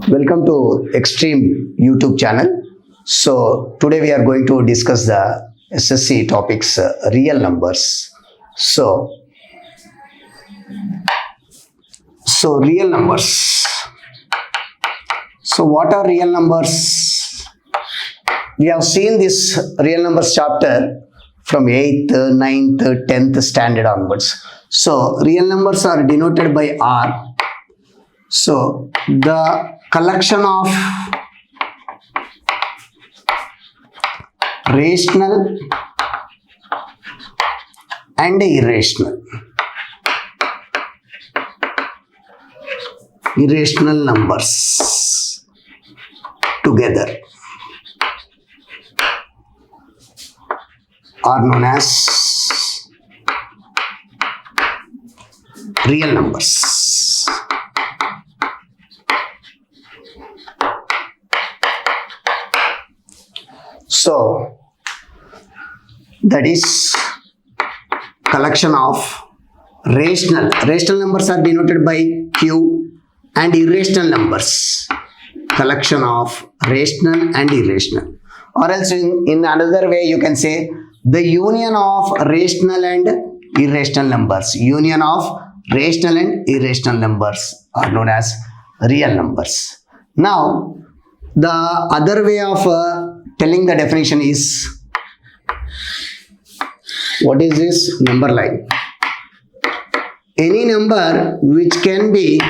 Welcome to Extreme YouTube channel. So today we are going to discuss the SSC topics real numbers. So real numbers. So what are real numbers? We have seen this real numbers chapter from 8th, 9th, 10th standard onwards. So real numbers are denoted by R. So the collection of rational and irrational numbers together are known as real numbers. So that is collection of rational numbers are denoted by Q, and irrational numbers, collection of rational and irrational, or else in another way you can say the union of rational and irrational numbers. Union of rational and irrational numbers are known as real numbers. Now the other way of telling the definition is, what is this number line? Any number which can be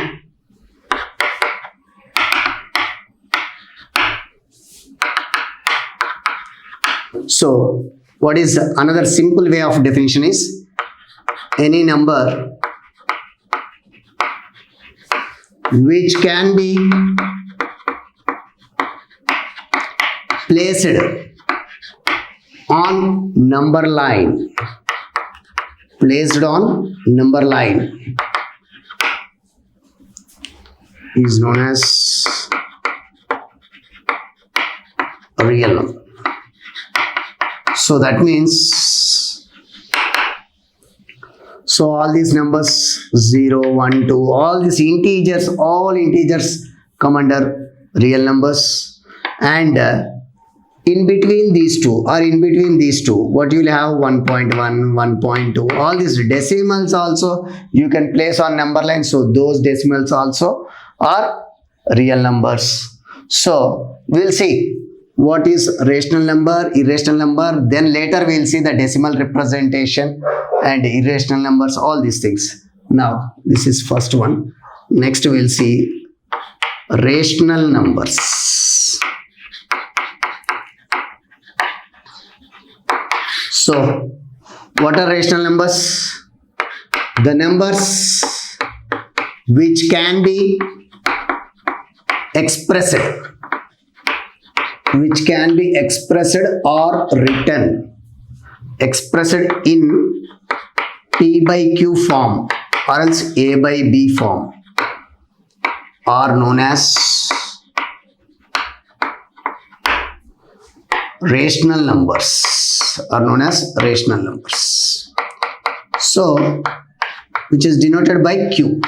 so what is another simple way of definition is any number which can be placed on number line, is known as a real number. So that means, so all these numbers 0, 1, 2, all these integers, come under real numbers, and in between these two, what you will have 1.1, 1.2, all these decimals also you can place on number line. So those decimals also are real numbers. So we'll see what is rational number, irrational number, then later we'll see the decimal representation and irrational numbers, all these things. Now this is first one. Next we'll see rational numbers. So what are rational numbers? The numbers which can be expressed or written, expressed in P by Q form or else A by B form, are known as rational numbers. So which is denoted by Q.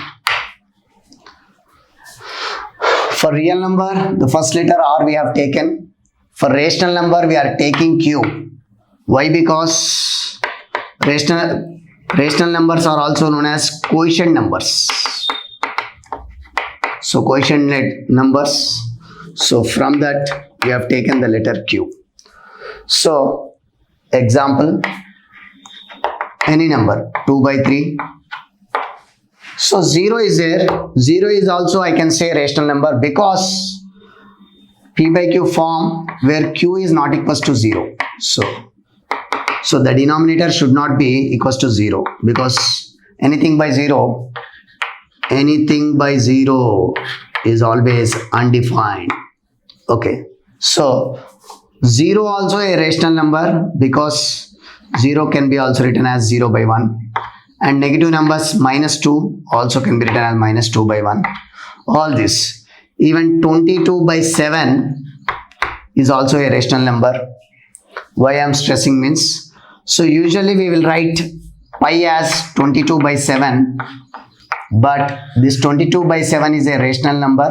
For real number, the first letter R we have taken. For rational number, we are taking Q. Why? Because rational numbers are also known as quotient numbers. So quotient numbers. So from that we have taken the letter Q. So example, any number 2 by 3. So 0 is there. 0 is also, I can say, rational number because P by Q form where Q is not equals to 0. So the denominator should not be equals to 0, because anything by 0 is always undefined. Okay. So 0 also a rational number because 0 can be also written as 0 by 1. And negative numbers -2 also can be written as -2 by 1. All this. Even 22 by 7 is also a rational number. Why I am stressing means, so usually we will write pi as 22 by 7, but this 22 by 7 is a rational number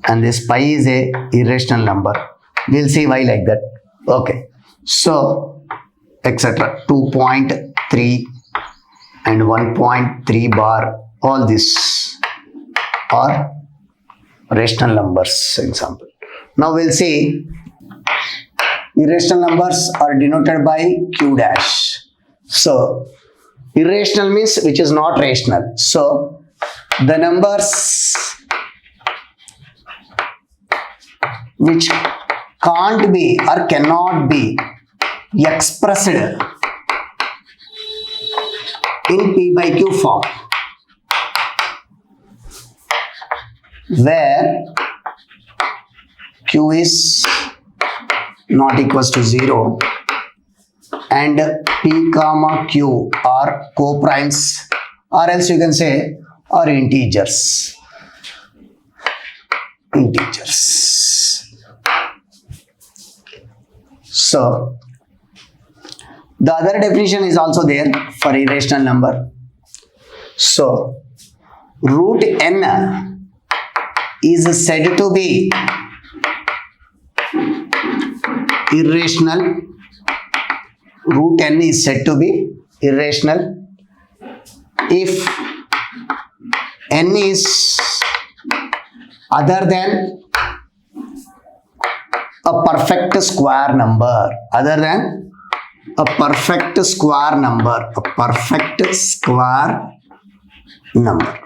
and this pi is a irrational number. We'll see why like that. Okay, so etc. 2.3 and 1.3 bar, all this are rational numbers example. Now we'll see irrational numbers are denoted by q dash. So irrational means which is not rational. So the numbers which can't be or cannot be expressed in p by q form, where q is not equals to 0 and p comma q are co-primes, or else you can say are integers. So the other definition is also there for irrational number. So root n is said to be irrational. Root n is said to be irrational if n is other than a perfect square number. Other than a perfect square number. A perfect square number.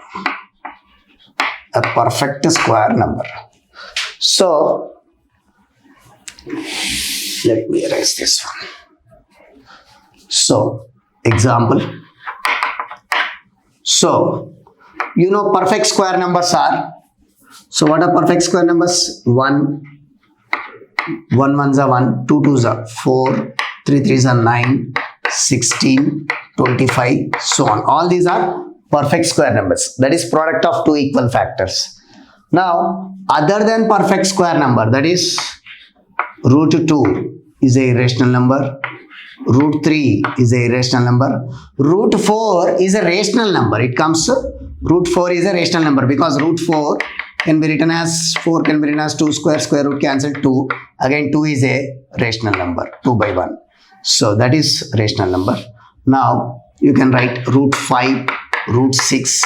A perfect square number. So let me erase this one. So example. So you know perfect square numbers are. So what are perfect square numbers? 1 ones are 1, 2 twos are 4, 3 threes are 9, 16, 25, so on. All these are perfect square numbers. That is product of two equal factors. Now, other than perfect square number, that is root 2 is a irrational number. Root 3 is a irrational number. Root 4 is a rational number. It comes, root 4 is a rational number because root 4 can be written as 4 can be written as 2 square root cancel 2. Again 2 is a rational number, 2 by 1. So that is rational number. Now you can write root 5, root 6,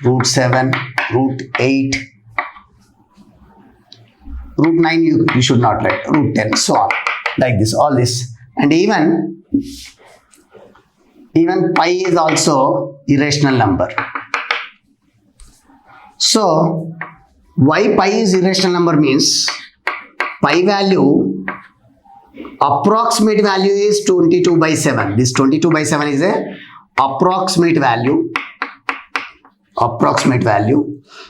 root 7, root 8, root 9 you should not write, root 10, so on. Like this, all this. And even pi is also irrational number. So why pi is irrational number means pi value, approximate value is 22 by 7. This 22 by 7 is a approximate value.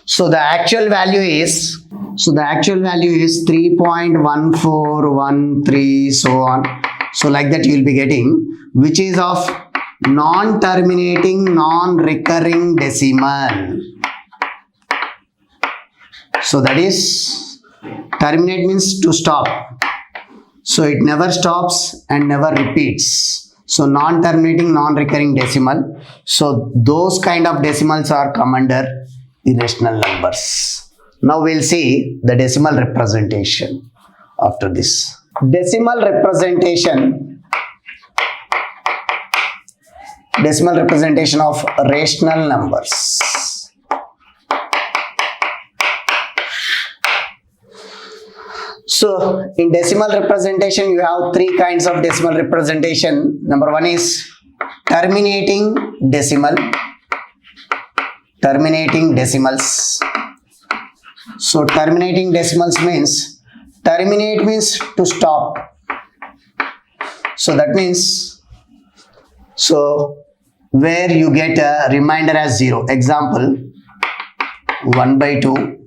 So the actual value is 3.1413, so on. So like that you will be getting, which is of non-terminating, non-recurring decimal. So that is, terminate means to stop. So it never stops and never repeats. So non-terminating, non-recurring decimal. So those kind of decimals are come under irrational numbers. Now we'll see the decimal representation after this. Decimal representation of rational numbers. So in decimal representation you have three kinds of decimal representation. Number one is terminating decimal. Terminating decimals. So terminating decimals means, terminate means to stop. So that means, so where you get a remainder as 0. Example, 1 by 2,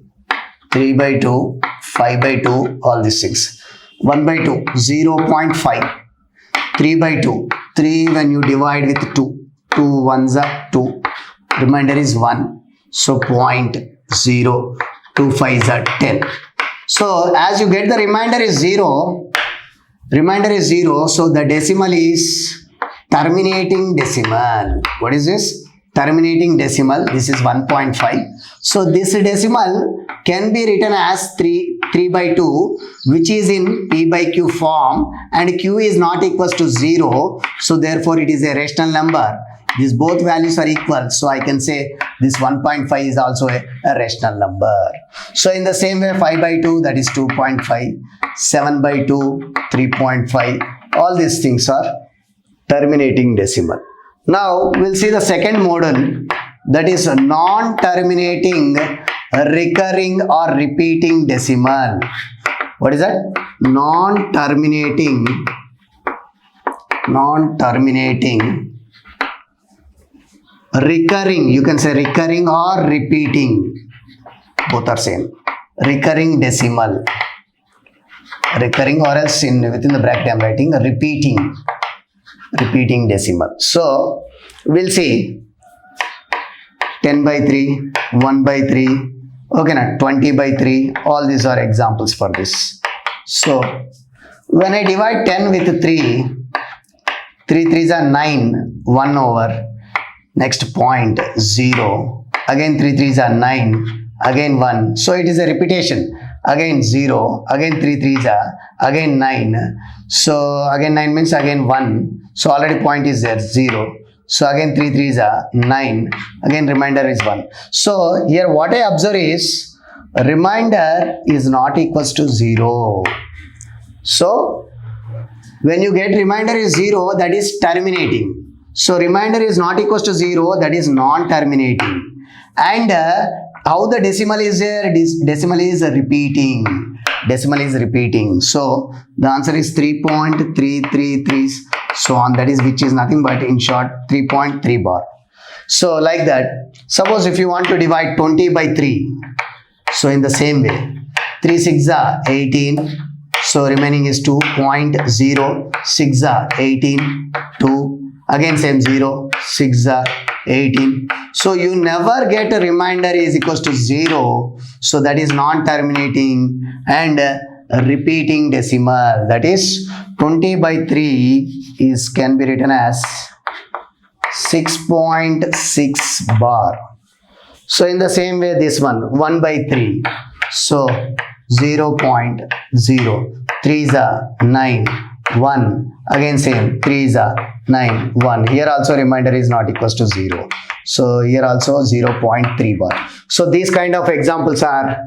3 by 2, 5 by 2, all these things. 1 by 2, 0.5. 3 by 2, 3 when you divide with 2. 2 ones are 2. Remainder is 1. So 0.0. 2 5s are 10. So as you get the remainder is 0. So the decimal is terminating decimal. What is this? Terminating decimal. This is 1.5. So this decimal can be written as 3 by 2, which is in P by Q form, and Q is not equals to 0, so therefore it is a rational number. These both values are equal, so I can say this 1.5 is also a rational number. So in the same way, 5 by 2, that is 2.5, 7 by 2, 3.5, all these things are terminating decimal. Now we'll see the second model, that is non-terminating recurring or repeating decimal. What is that? Non-terminating recurring, you can say recurring or repeating, both are same. Recurring decimal, recurring, or else within the bracket I am writing repeating decimal. So we'll see 10 by 3, 1 by 3, okay na, 20 by 3, all these are examples for this. So when I divide 10 with 3 3s are 9, 1 over, next point 0, again 3s are 9, again 1, so it is a repetition, again 0, again 3s are, again 9, so again 9 means again 1, so already point is there 0, so again 3s are 9, again remainder is 1. So here what I observe is remainder is not equals to 0. So when you get remainder is 0, that is terminating. So remainder is not equals to 0, that is non-terminating. And how the decimal is there? Decimal is repeating. So the answer is 3.333, so on, that is, which is nothing but in short 3.3 bar. So like that, suppose if you want to divide 20 by 3, so in the same way, 3 6 are 18, so remaining is 2.0, 6 are 18, 2, again same 0, 6 are 18. So you never get a remainder is equals to 0. So that is non-terminating and repeating decimal. That is 20 by 3 can be written as 6.6 bar. So in the same way, this one 1 by 3. So 0.0. 3s are 9, 1, again same 3s are 9, 1. Here also remainder is not equals to 0. So here also 0.3 bar. So these kind of examples are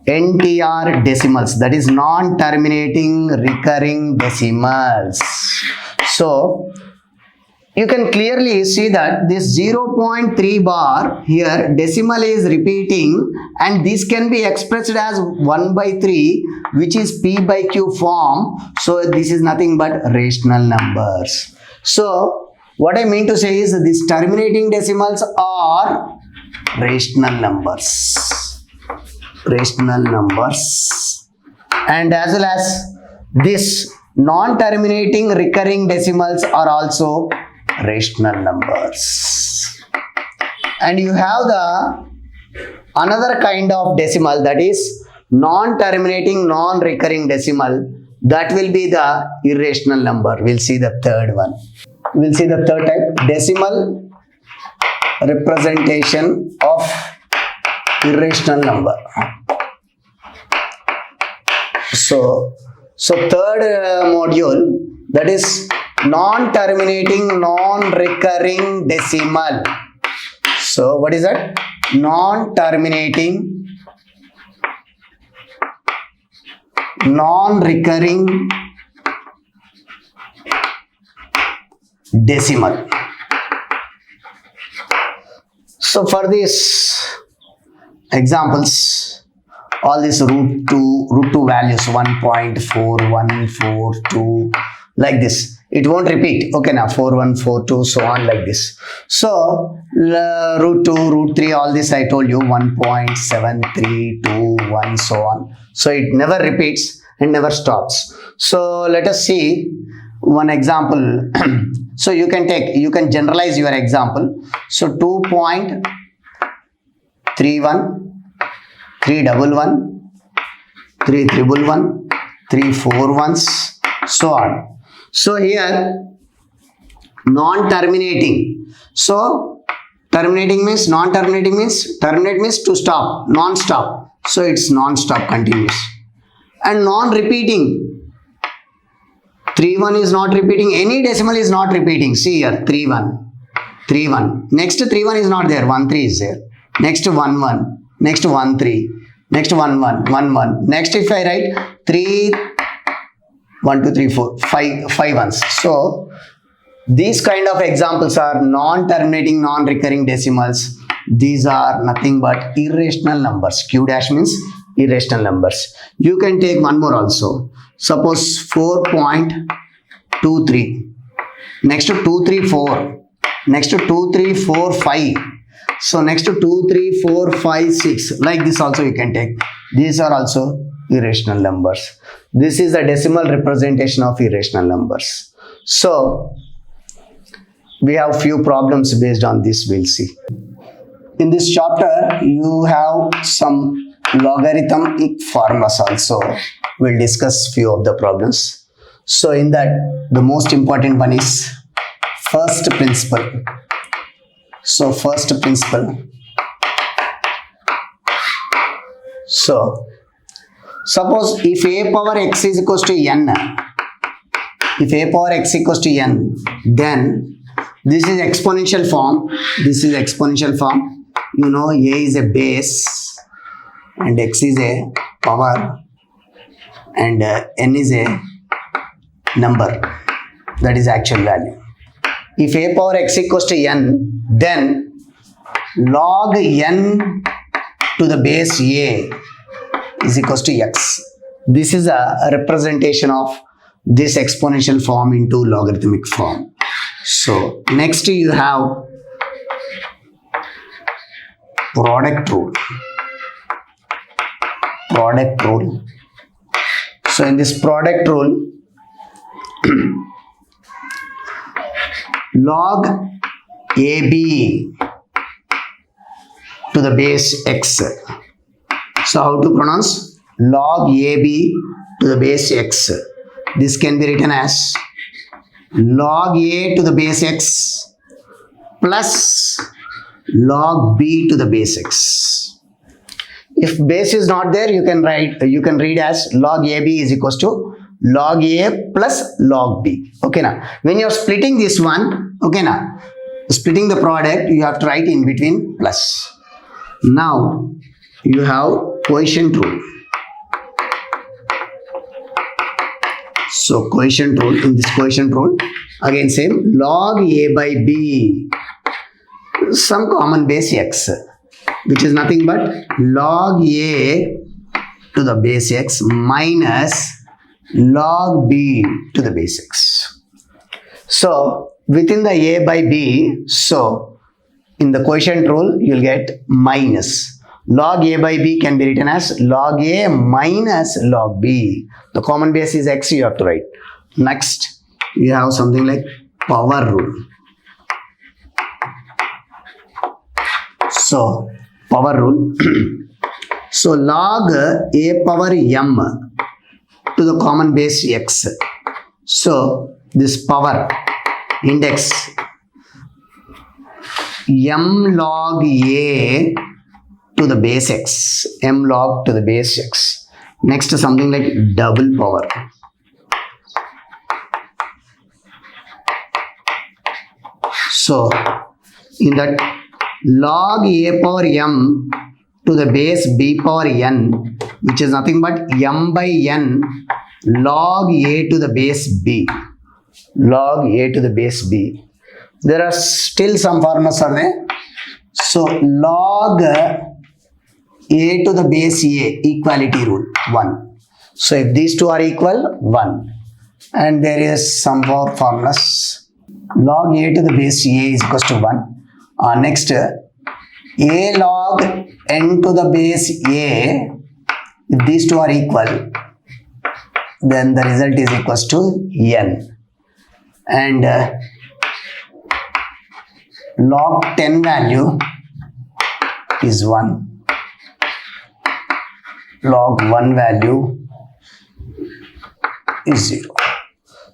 NTR decimals, that is non-terminating recurring decimals. So you can clearly see that this 0.3 bar here decimal is repeating, and this can be expressed as 1 by 3, which is P by Q form. So this is nothing but rational numbers. So what I mean to say is these terminating decimals are rational numbers. And as well as this non-terminating recurring decimals are also rational numbers. And you have the another kind of decimal, that is non-terminating non-recurring decimal, that will be the irrational number. We'll see the third one. We'll see the third type, decimal representation of irrational number. So third module, that is non-terminating non-recurring decimal. So what is that? Non-terminating non-recurring decimal. So for these examples, all these root 2 values 1.4142 like this, it won't repeat. Okay, now 4142, so on like this. So root 2, root 3, all this I told you 1.7321, so on. So it never repeats and never stops. So let us see one example. So you can generalize your example. So 2.31, 311, 311, 341s, so on. So here non-terminating. So terminating means, non-terminating means, terminate means to stop, non-stop. So it's non-stop continuous. And non-repeating. 3 1 is not repeating. Any decimal is not repeating. See here, 3 1. 3 1. Next 3 1 is not there. 1 3 is there. Next 1 1. Next 1 3. Next 1 1. 1 1. Next if I write 3 1 2 3 4 5 ones. So these kind of examples are non-terminating, non-recurring decimals. These are nothing but irrational numbers. Q dash means irrational numbers. You can take one more also. Suppose 4.23. Next to 2 3 4. Next to 2 3 4 5. So next to 2 3 4 5 6. Like this also you can take. These are also irrational numbers. This is the decimal representation of irrational numbers. So we have few problems based on this, we'll see. In this chapter, you have some logarithmic formulas also. We'll discuss few of the problems. So in that, the most important one is first principle. So first principle. So suppose if a power x is equals to n, if a power x equals to n, then this is exponential form. This is exponential form. You know, a is a base and x is a power and n is a number, that is actual value. If a power x equals to n, then log n to the base a is equals to x. This is a representation of this exponential form into logarithmic form. So next you have product rule. Product rule. So in this product rule, log AB to the base x. So how to pronounce? Log AB to the base x. This can be written as log A to the base x plus log B to the base x. If base is not there, you can read as log AB is equals to log A plus log B. Okay now, when you are splitting this one, okay now, splitting the product, you have to write in between plus. Now you have quotient rule. So quotient rule, in this quotient rule, again same, log A by B, some common base x, which is nothing but log A to the base x minus log B to the base x. So within the A by B, so in the quotient rule, you will get minus. Log A by B can be written as log A minus log B. The common base is x, you have to write. Next, you have something like power rule. So, power rule. So, log A power m to the common base x. So, this power index m log A to the base x, m log to the base x. Next something like double power. So in that log A power m to the base b power n, which is nothing but m by n log A to the base b. Log A to the base b. There are still some formulas are there. So log A to the base A, equality rule, 1. So if these two are equal, 1. And there is some more formulas. Log A to the base A is equals to 1. Next, A log n to the base A, if these two are equal, then the result is equals to n. And log 10 value is 1. Log 1 value is 0.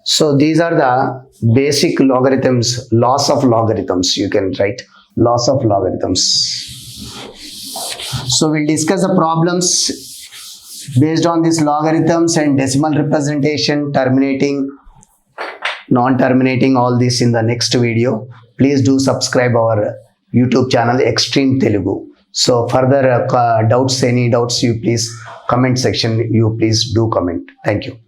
So these are the basic logarithms, laws of logarithms. You can write laws of logarithms. So we'll discuss the problems based on these logarithms and decimal representation, terminating, non-terminating, all this in the next video. Please do subscribe our YouTube channel Extreme Telugu. So further doubts, any doubts, you please comment section, you please do comment. Thank you.